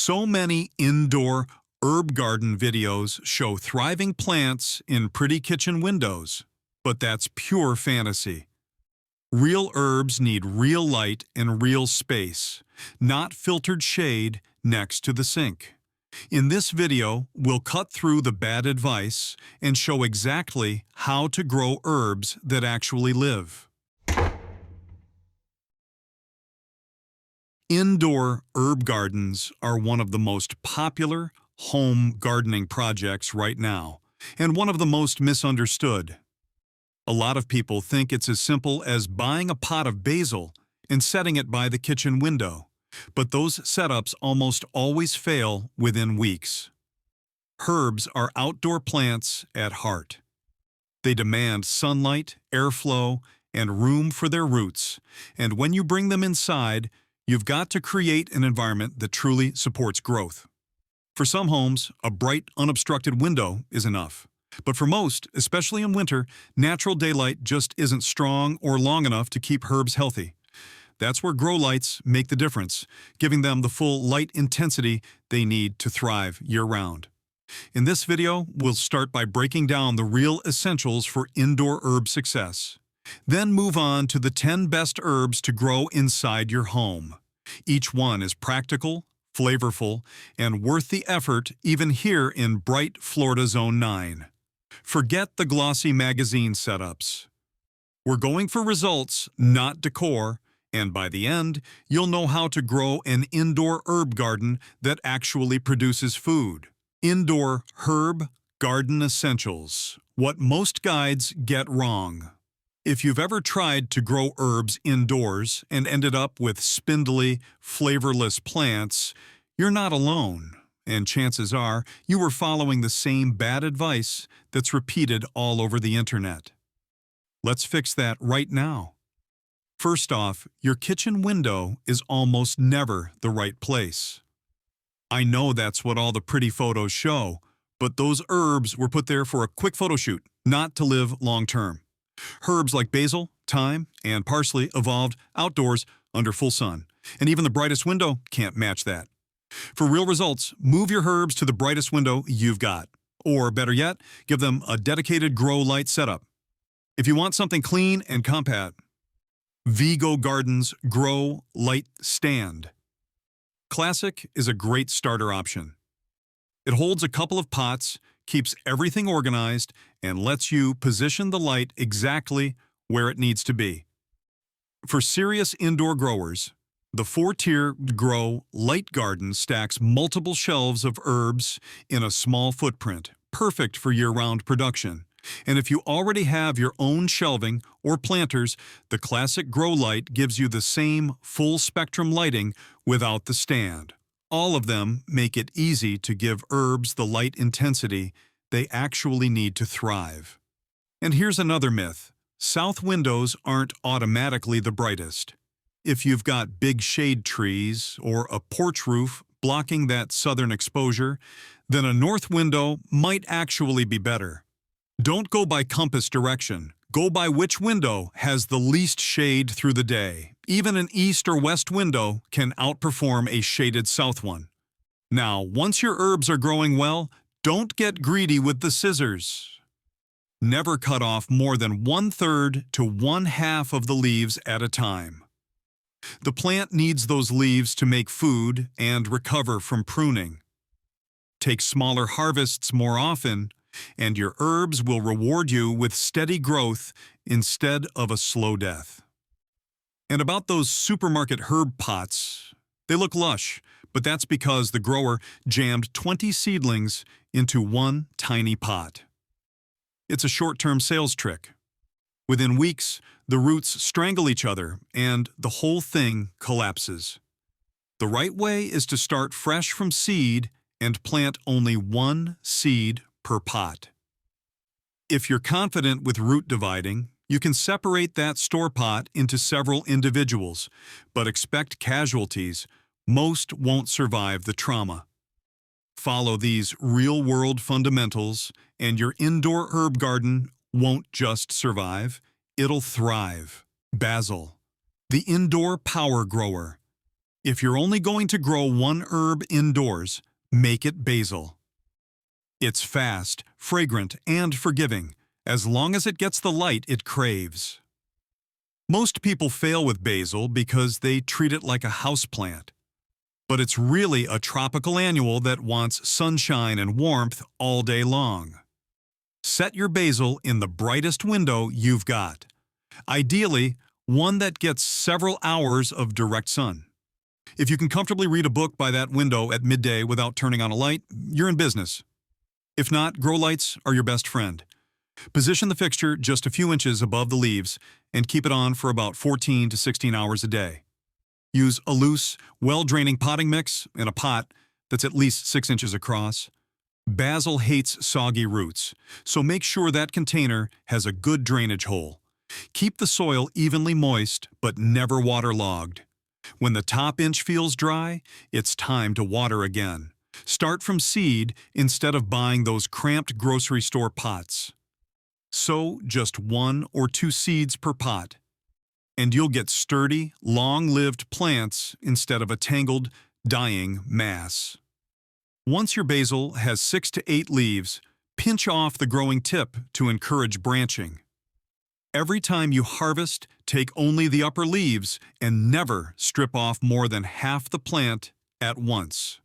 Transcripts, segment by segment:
So many indoor herb garden videos show thriving plants in pretty kitchen windows, but that's pure fantasy. Real herbs need real light and real space, not filtered shade next to the sink. In this video, we'll cut through the bad advice and show exactly how to grow herbs that actually live. Indoor herb gardens are one of the most popular home gardening projects right now, and one of the most misunderstood. A lot of people think it's as simple as buying a pot of basil and setting it by the kitchen window, but those setups almost always fail within weeks. Herbs are outdoor plants at heart. They demand sunlight, airflow, and room for their roots, and when you bring them inside, you've got to create an environment that truly supports growth. For some homes, a bright, unobstructed window is enough. But for most, especially in winter, natural daylight just isn't strong or long enough to keep herbs healthy. That's where grow lights make the difference, giving them the full light intensity they need to thrive year-round. In this video, we'll start by breaking down the real essentials for indoor herb success. Then move on to the 10 best herbs to grow inside your home. Each one is practical, flavorful, and worth the effort even here in bright Florida Zone 9. Forget the glossy magazine setups. We're going for results, not decor, and by the end, you'll know how to grow an indoor herb garden that actually produces food. Indoor herb garden essentials. What most guides get wrong. If you've ever tried to grow herbs indoors and ended up with spindly, flavorless plants, you're not alone, and chances are you were following the same bad advice that's repeated all over the internet. Let's fix that right now. First off, your kitchen window is almost never the right place. I know that's what all the pretty photos show, but those herbs were put there for a quick photo shoot, not to live long-term. Herbs like basil, thyme, and parsley evolved outdoors under full sun, and even the brightest window can't match that. For real results, move your herbs to the brightest window you've got, or better yet, give them a dedicated grow light setup. If you want something clean and compact, Vigo Gardens Grow Light Stand. Classic is a great starter option. It holds a couple of pots, keeps everything organized, and lets you position the light exactly where it needs to be. For serious indoor growers, the 4-tier Grow Light Garden stacks multiple shelves of herbs in a small footprint, perfect for year-round production. And if you already have your own shelving or planters, the Classic Grow Light gives you the same full-spectrum lighting without the stand. All of them make it easy to give herbs the light intensity they actually need to thrive. And here's another myth. South windows aren't automatically the brightest. If you've got big shade trees or a porch roof blocking that southern exposure, then a north window might actually be better. Don't go by compass direction. Go by which window has the least shade through the day. Even an east or west window can outperform a shaded south one. Now, once your herbs are growing well, don't get greedy with the scissors. Never cut off more than 1/3 to 1/2 of the leaves at a time. The plant needs those leaves to make food and recover from pruning. Take smaller harvests more often, and your herbs will reward you with steady growth instead of a slow death. And about those supermarket herb pots, they look lush, but that's because the grower jammed 20 seedlings into one tiny pot. It's a short-term sales trick. Within weeks, the roots strangle each other and the whole thing collapses. The right way is to start fresh from seed and plant only one seed per pot. If you're confident with root dividing, you can separate that store pot into several individuals, but expect casualties. Most won't survive the trauma. Follow these real-world fundamentals, and your indoor herb garden won't just survive, it'll thrive. Basil, the indoor power grower. If you're only going to grow one herb indoors, make it basil. It's fast, fragrant, and forgiving, as long as it gets the light it craves. Most people fail with basil because they treat it like a houseplant. But it's really a tropical annual that wants sunshine and warmth all day long. Set your basil in the brightest window you've got. Ideally, one that gets several hours of direct sun. If you can comfortably read a book by that window at midday without turning on a light, you're in business. If not, grow lights are your best friend. Position the fixture just a few inches above the leaves and keep it on for about 14 to 16 hours a day. Use a loose, well-draining potting mix in a pot that's at least 6 inches across. Basil hates soggy roots, so make sure that container has a good drainage hole. Keep the soil evenly moist, but never waterlogged. When the top inch feels dry, it's time to water again. Start from seed instead of buying those cramped grocery store pots. Sow just 1 or 2 seeds per pot, and you'll get sturdy, long-lived plants instead of a tangled, dying mass. Once your basil has 6 to 8 leaves, pinch off the growing tip to encourage branching. Every time you harvest, take only the upper leaves and never strip off more than half the plant at once.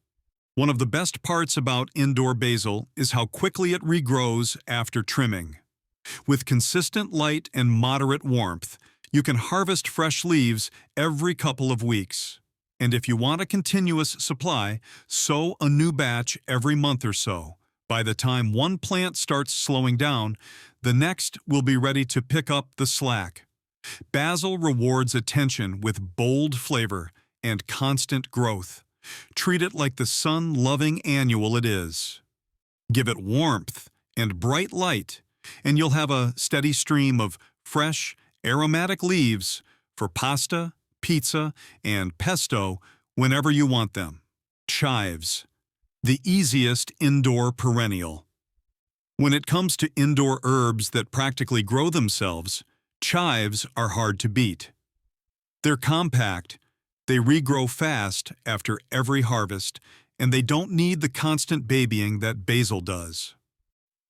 One of the best parts about indoor basil is how quickly it regrows after trimming. With consistent light and moderate warmth, you can harvest fresh leaves every couple of weeks. And if you want a continuous supply, sow a new batch every month or so. By the time one plant starts slowing down, the next will be ready to pick up the slack. Basil rewards attention with bold flavor and constant growth. Treat it like the sun-loving annual it is. Give it warmth and bright light, and you'll have a steady stream of fresh, aromatic leaves for pasta, pizza, and pesto whenever you want them. Chives, the easiest indoor perennial. When it comes to indoor herbs that practically grow themselves, chives are hard to beat. They're compact, they regrow fast after every harvest, and they don't need the constant babying that basil does.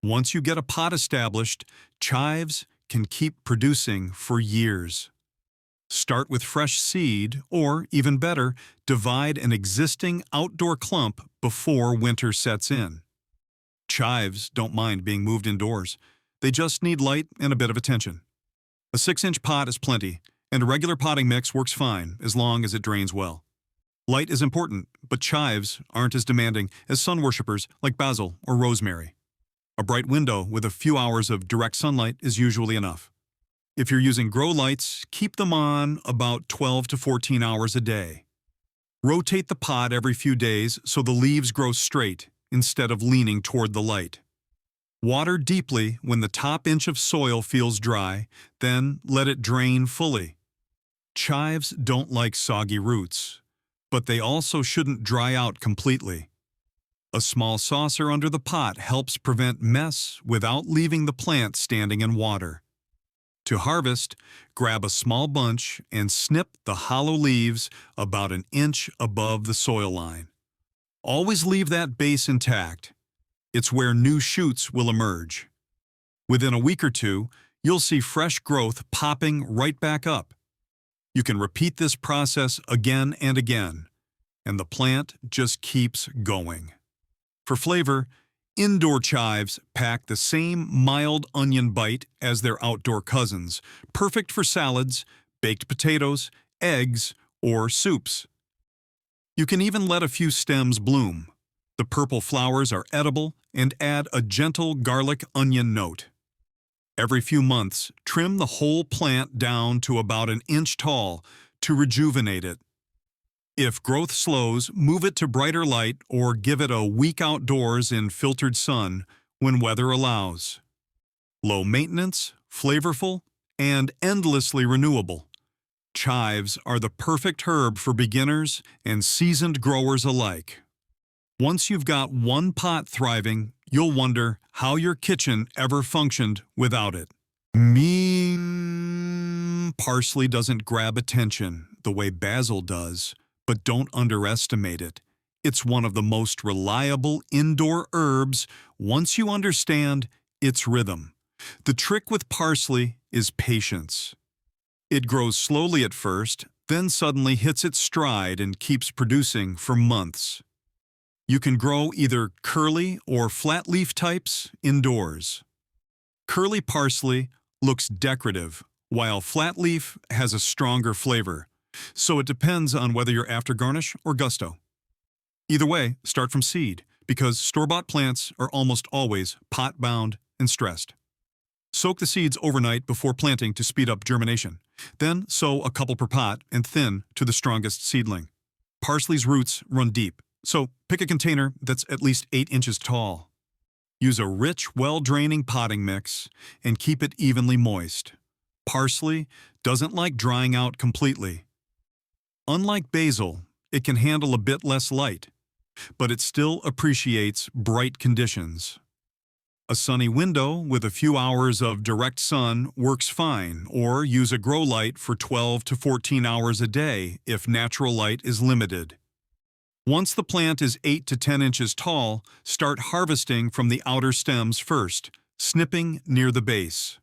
Once you get a pot established, chives can keep producing for years. Start with fresh seed, or, even better, divide an existing outdoor clump before winter sets in. Chives don't mind being moved indoors. They just need light and a bit of attention. A 6-inch pot is plenty, and a regular potting mix works fine as long as it drains well. Light is important, but chives aren't as demanding as sun worshippers like basil or rosemary. A bright window with a few hours of direct sunlight is usually enough. If you're using grow lights, keep them on about 12 to 14 hours a day. Rotate the pot every few days so the leaves grow straight instead of leaning toward the light. Water deeply when the top inch of soil feels dry, then let it drain fully. Chives don't like soggy roots, but they also shouldn't dry out completely. A small saucer under the pot helps prevent mess without leaving the plant standing in water. To harvest, grab a small bunch and snip the hollow leaves about an inch above the soil line. Always leave that base intact. It's where new shoots will emerge. Within a week or two, you'll see fresh growth popping right back up. You can repeat this process again and again, and the plant just keeps going. For flavor, indoor chives pack the same mild onion bite as their outdoor cousins, perfect for salads, baked potatoes, eggs, or soups. You can even let a few stems bloom. The purple flowers are edible and add a gentle garlic-onion note. Every few months, trim the whole plant down to about an inch tall to rejuvenate it. If growth slows, move it to brighter light or give it a week outdoors in filtered sun when weather allows. Low maintenance, flavorful, and endlessly renewable. Chives are the perfect herb for beginners and seasoned growers alike. Once you've got one pot thriving, you'll wonder how your kitchen ever functioned without it. Parsley doesn't grab attention the way basil does, But don't underestimate it. It's one of the most reliable indoor herbs once you understand its rhythm. The trick with parsley is patience. It grows slowly at first, then suddenly hits its stride and keeps producing for months. You can grow either curly or flat leaf types indoors. Curly parsley looks decorative, while flat leaf has a stronger flavor, so it depends on whether you're after garnish or gusto. Either way, start from seed, because store-bought plants are almost always pot-bound and stressed. Soak the seeds overnight before planting to speed up germination. Then sow a couple per pot and thin to the strongest seedling. Parsley's roots run deep, so pick a container that's at least 8 inches tall. Use a rich, well-draining potting mix and keep it evenly moist. Parsley doesn't like drying out completely. Unlike basil, it can handle a bit less light, but it still appreciates bright conditions. A sunny window with a few hours of direct sun works fine, or use a grow light for 12 to 14 hours a day if natural light is limited. Once the plant is 8 to 10 inches tall, start harvesting from the outer stems first, snipping near the base.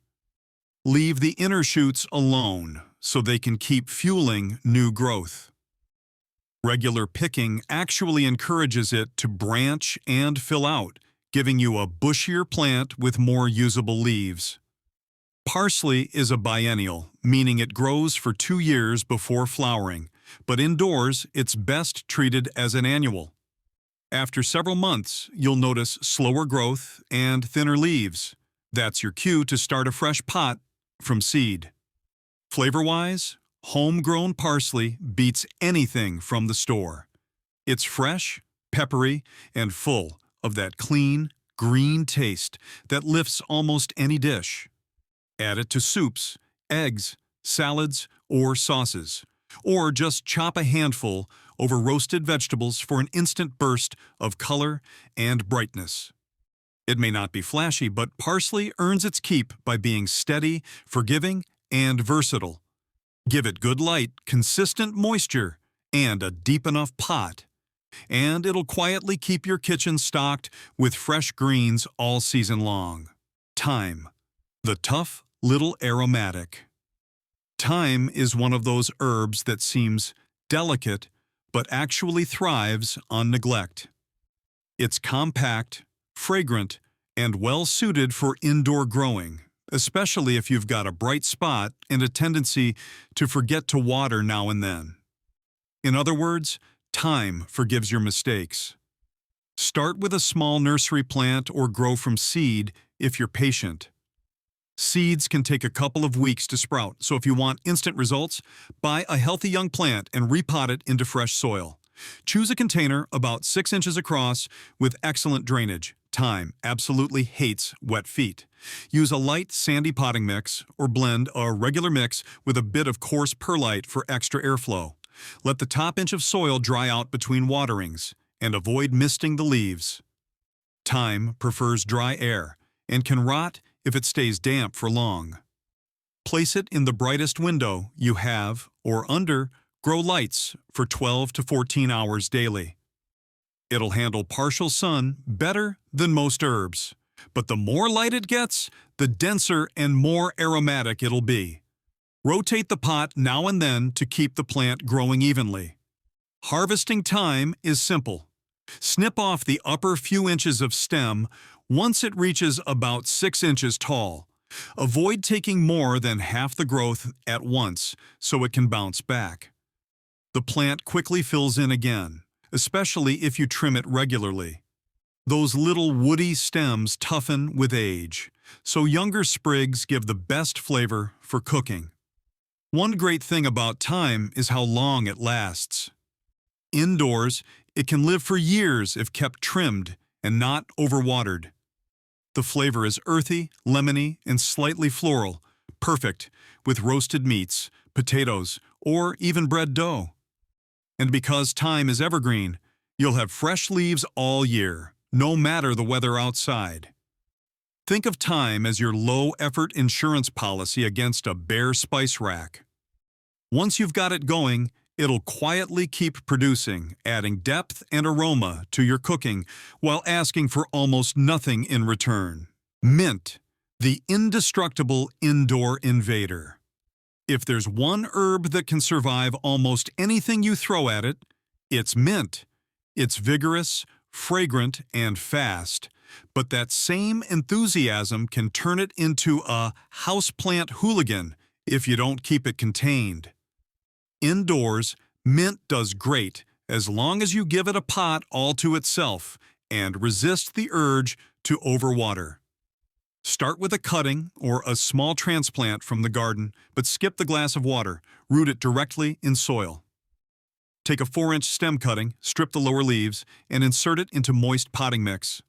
Leave the inner shoots alone so they can keep fueling new growth. Regular picking actually encourages it to branch and fill out, giving you a bushier plant with more usable leaves. Parsley is a biennial, meaning it grows for 2 years before flowering, but indoors it's best treated as an annual. After several months, you'll notice slower growth and thinner leaves. That's your cue to start a fresh pot from seed. Flavor-wise, homegrown parsley beats anything from the store. It's fresh, peppery, and full of that clean, green taste that lifts almost any dish. Add it to soups, eggs, salads, or sauces. Or just chop a handful over roasted vegetables for an instant burst of color and brightness. It may not be flashy, but parsley earns its keep by being steady, forgiving, and versatile. Give it good light, consistent moisture, and a deep enough pot, and it'll quietly keep your kitchen stocked with fresh greens all season long. Thyme, the tough little aromatic. Thyme is one of those herbs that seems delicate but actually thrives on neglect. It's compact, fragrant, and well-suited for indoor growing, especially if you've got a bright spot and a tendency to forget to water now and then. In other words, time forgives your mistakes. Start with a small nursery plant or grow from seed if you're patient. Seeds can take a couple of weeks to sprout, so if you want instant results, buy a healthy young plant and repot it into fresh soil. Choose a container about 6 inches across with excellent drainage. Thyme absolutely hates wet feet. Use a light, sandy potting mix or blend a regular mix with a bit of coarse perlite for extra airflow. Let the top inch of soil dry out between waterings and avoid misting the leaves. Thyme prefers dry air and can rot if it stays damp for long. Place it in the brightest window you have or under grow lights for 12 to 14 hours daily. It'll handle partial sun better than most herbs, but the more light it gets, the denser and more aromatic it'll be. Rotate the pot now and then to keep the plant growing evenly. Harvesting thyme is simple. Snip off the upper few inches of stem once it reaches about 6 inches tall. Avoid taking more than half the growth at once so it can bounce back. The plant quickly fills in again, especially if you trim it regularly. Those little woody stems toughen with age, so younger sprigs give the best flavor for cooking. One great thing about thyme is how long it lasts. Indoors, it can live for years if kept trimmed and not overwatered. The flavor is earthy, lemony, and slightly floral, perfect with roasted meats, potatoes, or even bread dough. And because thyme is evergreen, you'll have fresh leaves all year, no matter the weather outside. Think of thyme as your low-effort insurance policy against a bare spice rack. Once you've got it going, It'll quietly keep producing, adding depth and aroma to your cooking while asking for almost nothing in return. Mint, the indestructible indoor invader. If there's one herb that can survive almost anything you throw at it, it's mint. It's vigorous, fragrant, and fast, but that same enthusiasm can turn it into a houseplant hooligan if you don't keep it contained. Indoors, mint does great as long as you give it a pot all to itself and resist the urge to overwater. Start with a cutting or a small transplant from the garden, but skip the glass of water. Root it directly in soil. Take a 4-inch stem cutting, strip the lower leaves, and insert it into moist potting mix.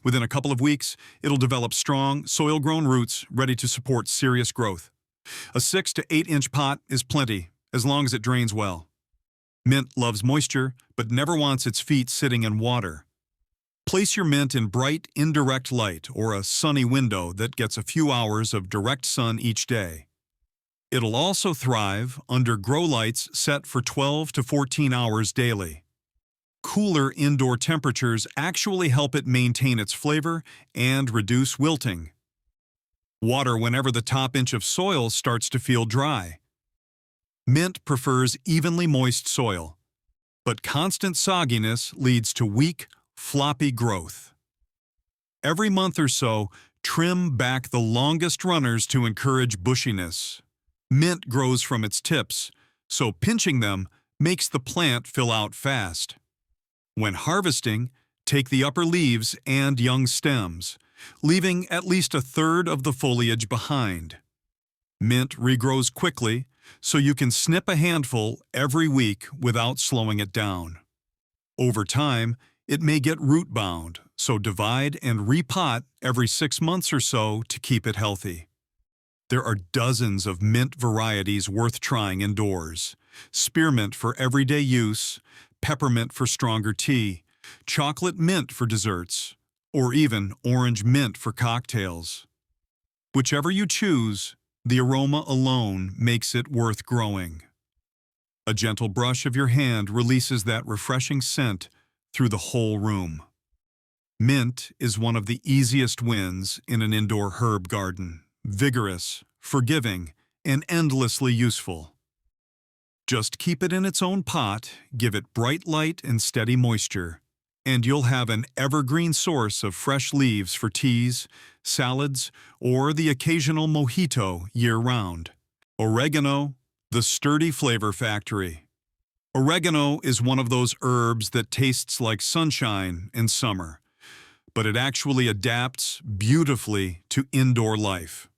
Within a couple of weeks, it'll develop strong, soil-grown roots ready to support serious growth. A 6 to 8-inch pot is plenty, as long as it drains well. Mint loves moisture, but never wants its feet sitting in water. Place your mint in bright, indirect light or a sunny window that gets a few hours of direct sun each day. It'll also thrive under grow lights set for 12 to 14 hours daily. Cooler indoor temperatures actually help it maintain its flavor and reduce wilting. Water whenever the top inch of soil starts to feel dry. Mint prefers evenly moist soil, but constant sogginess leads to weak, floppy growth. Every month or so, trim back the longest runners to encourage bushiness. Mint grows from its tips, so pinching them makes the plant fill out fast. When harvesting, take the upper leaves and young stems, leaving at least a third of the foliage behind. Mint regrows quickly, so you can snip a handful every week without slowing it down. Over time, it may get root-bound, so divide and repot every 6 months or so to keep it healthy. There are dozens of mint varieties worth trying indoors. Spearmint for everyday use, peppermint for stronger tea, chocolate mint for desserts, or even orange mint for cocktails. Whichever you choose, the aroma alone makes it worth growing. A gentle brush of your hand releases that refreshing scent through the whole room. Mint is one of the easiest wins in an indoor herb garden. Vigorous, forgiving, and endlessly useful. Just keep it in its own pot, give it bright light and steady moisture, and you'll have an evergreen source of fresh leaves for teas, salads, or the occasional mojito year-round. Oregano, the sturdy flavor factory. Oregano is one of those herbs that tastes like sunshine in summer, but it actually adapts beautifully to indoor life.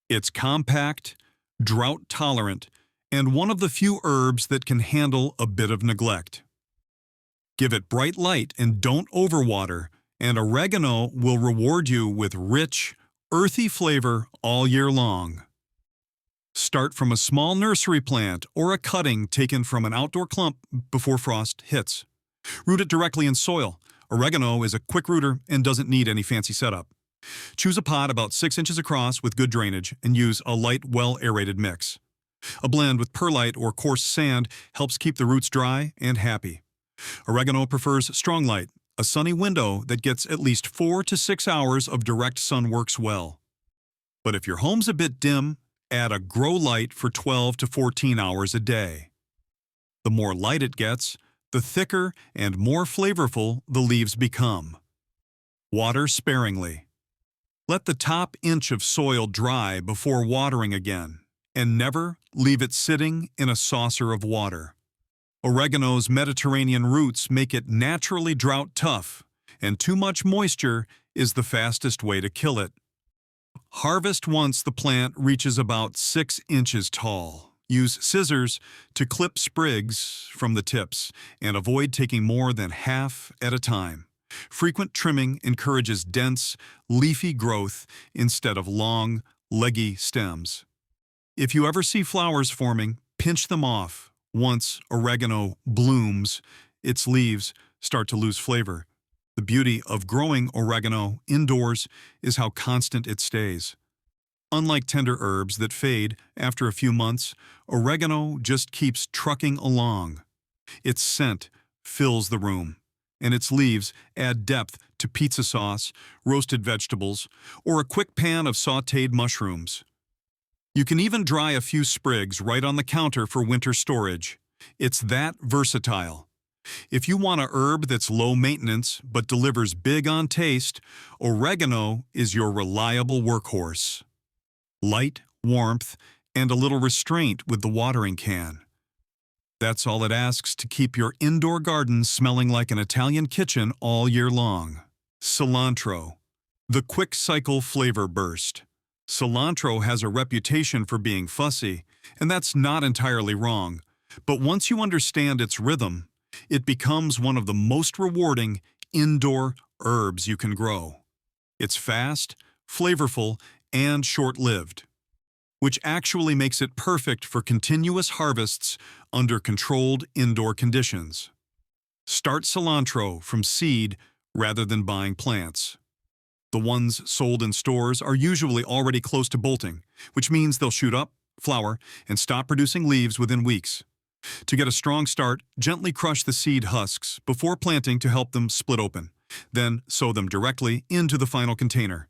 It's compact, drought-tolerant, and one of the few herbs that can handle a bit of neglect. Give it bright light and don't overwater, and oregano will reward you with rich, earthy flavor all year long. Start from a small nursery plant or a cutting taken from an outdoor clump before frost hits. Root it directly in soil. Oregano is a quick rooter and doesn't need any fancy setup. Choose a pot about 6 inches across with good drainage and use a light, well-aerated mix. A blend with perlite or coarse sand helps keep the roots dry and happy. Oregano prefers strong light. A sunny window that gets at least 4 to 6 hours of direct sun works well. But if your home's a bit dim, add a grow light for 12 to 14 hours a day. The more light it gets, the thicker and more flavorful the leaves become. Water sparingly. Let the top inch of soil dry before watering again, and never leave it sitting in a saucer of water. Oregano's Mediterranean roots make it naturally drought-tough, and too much moisture is the fastest way to kill it. Harvest once the plant reaches about 6 inches tall. Use scissors to clip sprigs from the tips and avoid taking more than half at a time. Frequent trimming encourages dense, leafy growth instead of long, leggy stems. If you ever see flowers forming, pinch them off. Once oregano blooms, its leaves start to lose flavor. The beauty of growing oregano indoors is how constant it stays. Unlike tender herbs that fade after a few months, oregano just keeps trucking along. Its scent fills the room, and its leaves add depth to pizza sauce, roasted vegetables, or a quick pan of sautéed mushrooms. You can even dry a few sprigs right on the counter for winter storage. It's that versatile. If you want a herb that's low maintenance but delivers big on taste, oregano is your reliable workhorse. Light, warmth, and a little restraint with the watering can. That's all it asks to keep your indoor garden smelling like an Italian kitchen all year long. Cilantro, the quick cycle flavor burst. Cilantro has a reputation for being fussy, and that's not entirely wrong. But once you understand its rhythm, it becomes one of the most rewarding indoor herbs you can grow. It's fast, flavorful, and short-lived, which actually makes it perfect for continuous harvests under controlled indoor conditions. Start cilantro from seed rather than buying plants. The ones sold in stores are usually already close to bolting, which means they'll shoot up, flower, and stop producing leaves within weeks. To get a strong start, gently crush the seed husks before planting to help them split open. Then sow them directly into the final container.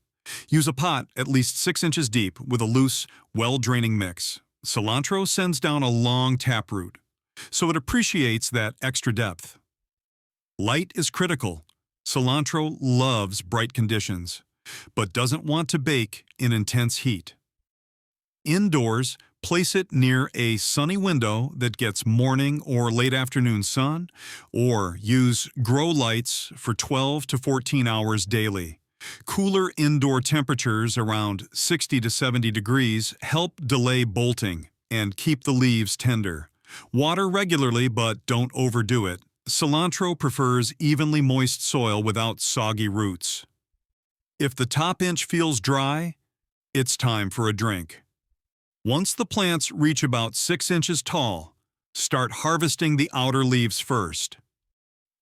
Use a pot at least 6 inches deep with a loose, well-draining mix. Cilantro sends down a long taproot, so it appreciates that extra depth. Light is critical. Cilantro loves bright conditions, but doesn't want to bake in intense heat. Indoors, place it near a sunny window that gets morning or late afternoon sun, or use grow lights for 12 to 14 hours daily. Cooler indoor temperatures around 60 to 70 degrees help delay bolting and keep the leaves tender. Water regularly, but don't overdo it. Cilantro prefers evenly moist soil without soggy roots. If the top inch feels dry, it's time for a drink. Once the plants reach about 6 inches tall, start harvesting the outer leaves first.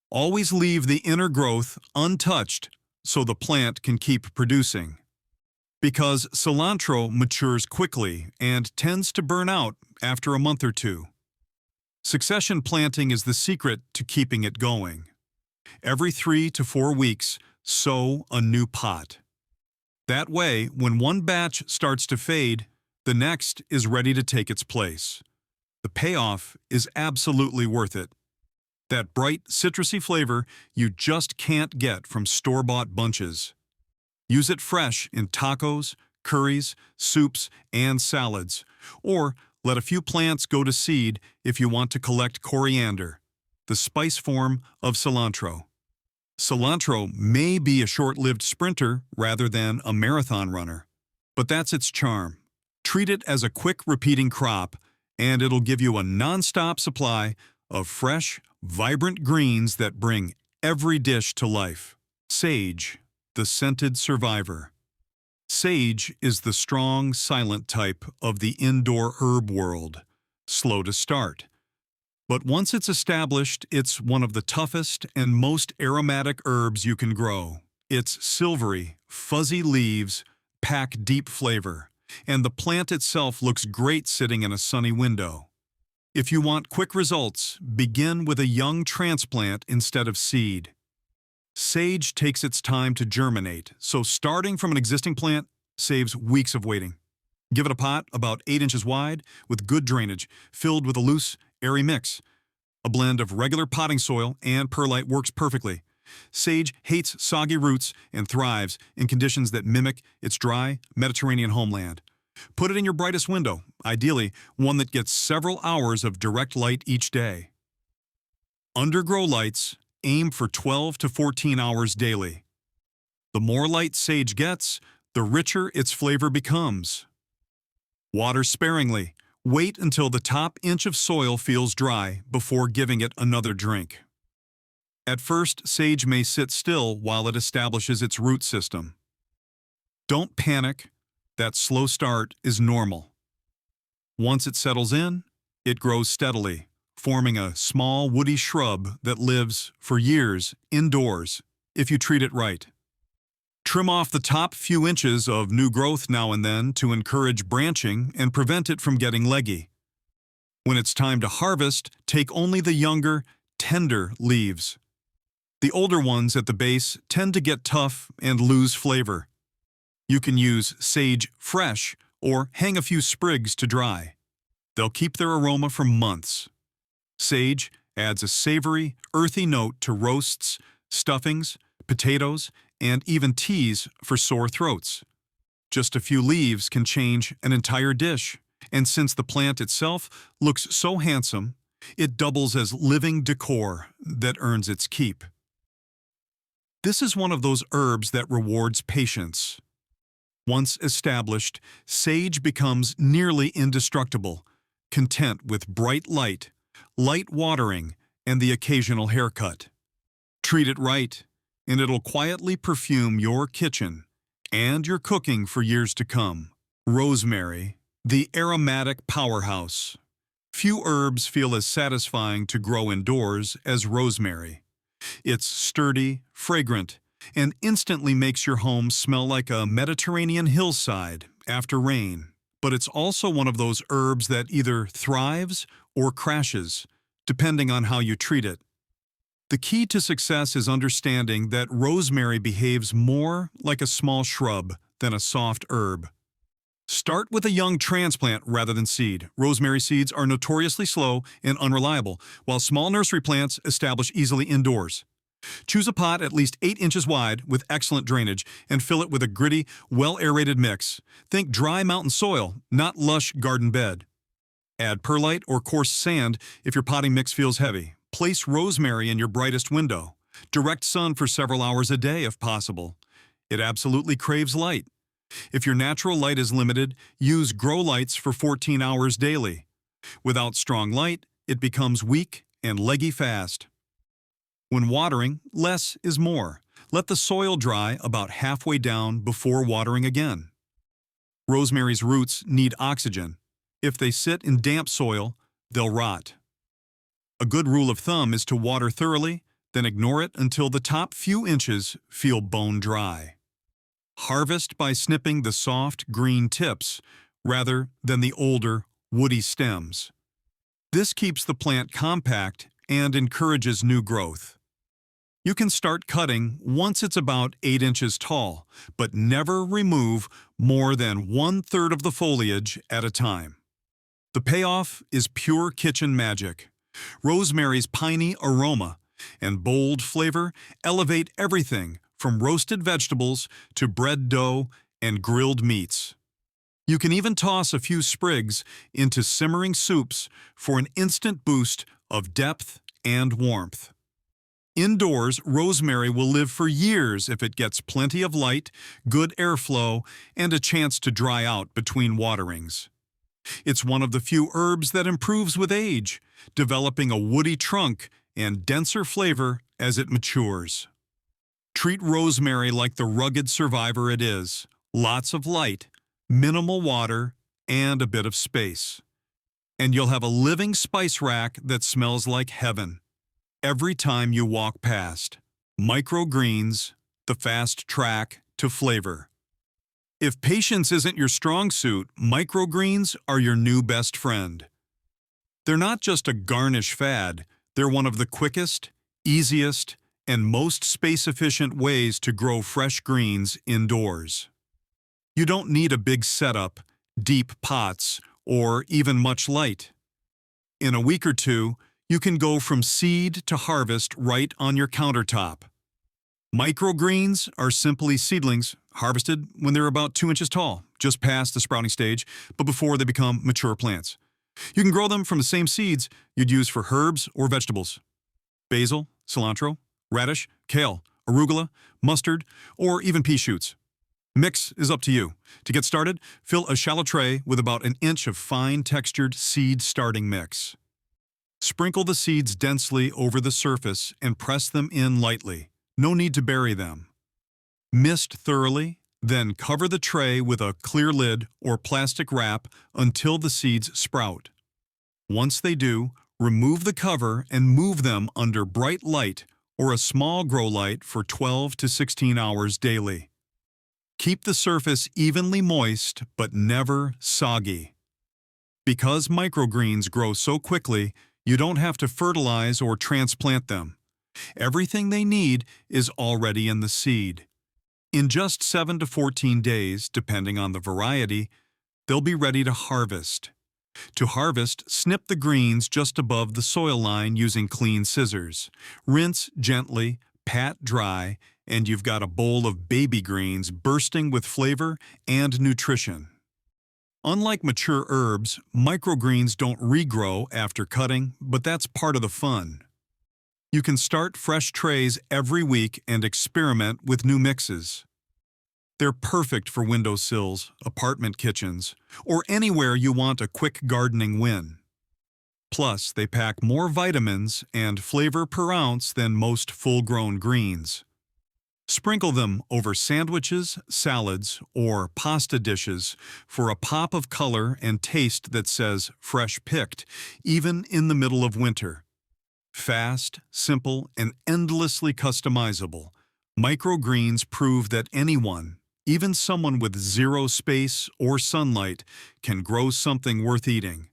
Always leave the inner growth untouched so the plant can keep producing. Because cilantro matures quickly and tends to burn out after a month or two. Succession planting is the secret to keeping it going. Every 3 to 4 weeks, sow a new pot. That way, when one batch starts to fade, the next is ready to take its place. The payoff is absolutely worth it. That bright, citrusy flavor you just can't get from store-bought bunches. Use it fresh in tacos, curries, soups, and salads. Or let a few plants go to seed if you want to collect coriander, the spice form of cilantro. Cilantro may be a short-lived sprinter rather than a marathon runner, but that's its charm. Treat it as a quick repeating crop, and it'll give you a non-stop supply of fresh, vibrant greens that bring every dish to life. Sage, the scented survivor. Sage is the strong, silent type of the indoor herb world, slow to start. But once it's established, it's one of the toughest and most aromatic herbs you can grow. Its silvery, fuzzy leaves pack deep flavor, and the plant itself looks great sitting in a sunny window. If you want quick results, begin with a young transplant instead of seed. Sage takes its time to germinate, so starting from an existing plant saves weeks of waiting. Give it a pot about 8 inches wide with good drainage, filled with a loose, airy mix. A blend of regular potting soil and perlite works perfectly. Sage hates soggy roots and thrives in conditions that mimic its dry, Mediterranean homeland. Put it in your brightest window, ideally one that gets several hours of direct light each day. Under grow lights, aim for 12 to 14 hours daily. The more light sage gets, the richer its flavor becomes. Water sparingly. Wait until the top inch of soil feels dry before giving it another drink. At first, sage may sit still while it establishes its root system. Don't panic. That slow start is normal. Once it settles in, it grows steadily, forming a small woody shrub that lives for years indoors if you treat it right. Trim off the top few inches of new growth now and then to encourage branching and prevent it from getting leggy. When it's time to harvest, take only the younger, tender leaves. The older ones at the base tend to get tough and lose flavor. You can use sage fresh or hang a few sprigs to dry. They'll keep their aroma for months. Sage adds a savory, earthy note to roasts, stuffings, potatoes, and even teas for sore throats. Just a few leaves can change an entire dish, and since the plant itself looks so handsome, it doubles as living decor that earns its keep. This is one of those herbs that rewards patience. Once established, sage becomes nearly indestructible, content with bright light watering, and the occasional haircut. Treat it right, and it'll quietly perfume your kitchen and your cooking for years to come. Rosemary, the aromatic powerhouse. Few herbs feel as satisfying to grow indoors as rosemary. It's sturdy, fragrant, and instantly makes your home smell like a Mediterranean hillside after rain. But it's also one of those herbs that either thrives or crashes, depending on how you treat it. The key to success is understanding that rosemary behaves more like a small shrub than a soft herb. Start with a young transplant rather than seed. Rosemary seeds are notoriously slow and unreliable, while small nursery plants establish easily indoors. Choose a pot at least 8 inches wide with excellent drainage and fill it with a gritty, well-aerated mix. Think dry mountain soil, not lush garden bed. Add perlite or coarse sand if your potting mix feels heavy. Place rosemary in your brightest window. Direct sun for several hours a day if possible. It absolutely craves light. If your natural light is limited, use grow lights for 14 hours daily. Without strong light, it becomes weak and leggy fast. When watering, less is more. Let the soil dry about halfway down before watering again. Rosemary's roots need oxygen. If they sit in damp soil, they'll rot. A good rule of thumb is to water thoroughly, then ignore it until the top few inches feel bone dry. Harvest by snipping the soft, green tips rather than the older, woody stems. This keeps the plant compact and encourages new growth. You can start cutting once it's about 8 inches tall, but never remove more than 1/3 of the foliage at a time. The payoff is pure kitchen magic. Rosemary's piney aroma and bold flavor elevate everything from roasted vegetables to bread dough and grilled meats. You can even toss a few sprigs into simmering soups for an instant boost of depth and warmth. Indoors, rosemary will live for years if it gets plenty of light, good airflow, and a chance to dry out between waterings. It's one of the few herbs that improves with age, developing a woody trunk and denser flavor as it matures. Treat rosemary like the rugged survivor it is. Lots of light, minimal water, and a bit of space. And you'll have a living spice rack that smells like heaven every time you walk past. Microgreens, the fast track to flavor. If patience isn't your strong suit, microgreens are your new best friend. They're not just a garnish fad, they're one of the quickest, easiest, and most space-efficient ways to grow fresh greens indoors. You don't need a big setup, deep pots, or even much light. In a week or two, you can go from seed to harvest right on your countertop. Microgreens are simply seedlings harvested when they're about 2 inches tall, just past the sprouting stage, but before they become mature plants. You can grow them from the same seeds you'd use for herbs or vegetables. Basil, cilantro, radish, kale, arugula, mustard, or even pea shoots. Mix is up to you. To get started, fill a shallow tray with about 1 inch of fine-textured seed starting mix. Sprinkle the seeds densely over the surface and press them in lightly. No need to bury them. Mist thoroughly, then cover the tray with a clear lid or plastic wrap until the seeds sprout. Once they do, remove the cover and move them under bright light or a small grow light for 12 to 16 hours daily. Keep the surface evenly moist but never soggy. Because microgreens grow so quickly, you don't have to fertilize or transplant them. Everything they need is already in the seed. In just 7 to 14 days, depending on the variety, they'll be ready to harvest. To harvest, snip the greens just above the soil line using clean scissors. Rinse gently, pat dry, and you've got a bowl of baby greens bursting with flavor and nutrition. Unlike mature herbs, microgreens don't regrow after cutting, but that's part of the fun. You can start fresh trays every week and experiment with new mixes. They're perfect for windowsills, apartment kitchens, or anywhere you want a quick gardening win. Plus, they pack more vitamins and flavor per ounce than most full-grown greens. Sprinkle them over sandwiches, salads, or pasta dishes for a pop of color and taste that says fresh picked, even in the middle of winter. Fast, simple, and endlessly customizable, microgreens prove that anyone, even someone with zero space or sunlight, can grow something worth eating.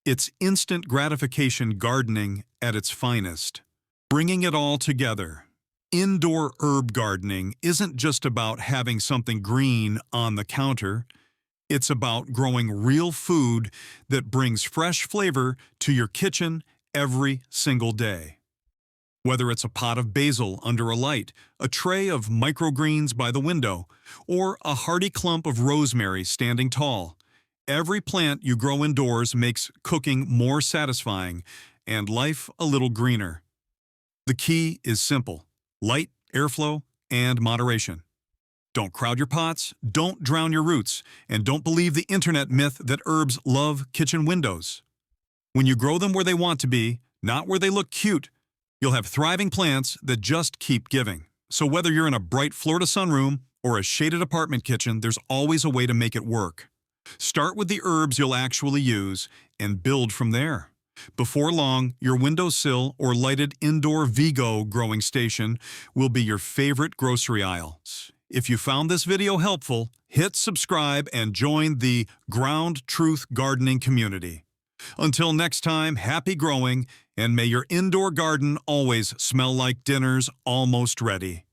It's instant gratification gardening at its finest. Bringing it all together. Indoor herb gardening isn't just about having something green on the counter. It's about growing real food that brings fresh flavor to your kitchen every single day. Whether it's a pot of basil under a light, a tray of microgreens by the window, or a hardy clump of rosemary standing tall, every plant you grow indoors makes cooking more satisfying and life a little greener. The key is simple: light, airflow, and moderation. Don't crowd your pots, don't drown your roots, and don't believe the internet myth that herbs love kitchen windows. When you grow them where they want to be, not where they look cute, you'll have thriving plants that just keep giving. So whether you're in a bright Florida sunroom or a shaded apartment kitchen, there's always a way to make it work. Start with the herbs you'll actually use and build from there. Before long, your windowsill or lighted indoor Vigo growing station will be your favorite grocery aisle. If you found this video helpful, hit subscribe and join the Ground Truth Gardening community. Until next time, happy growing, and may your indoor garden always smell like dinner's almost ready.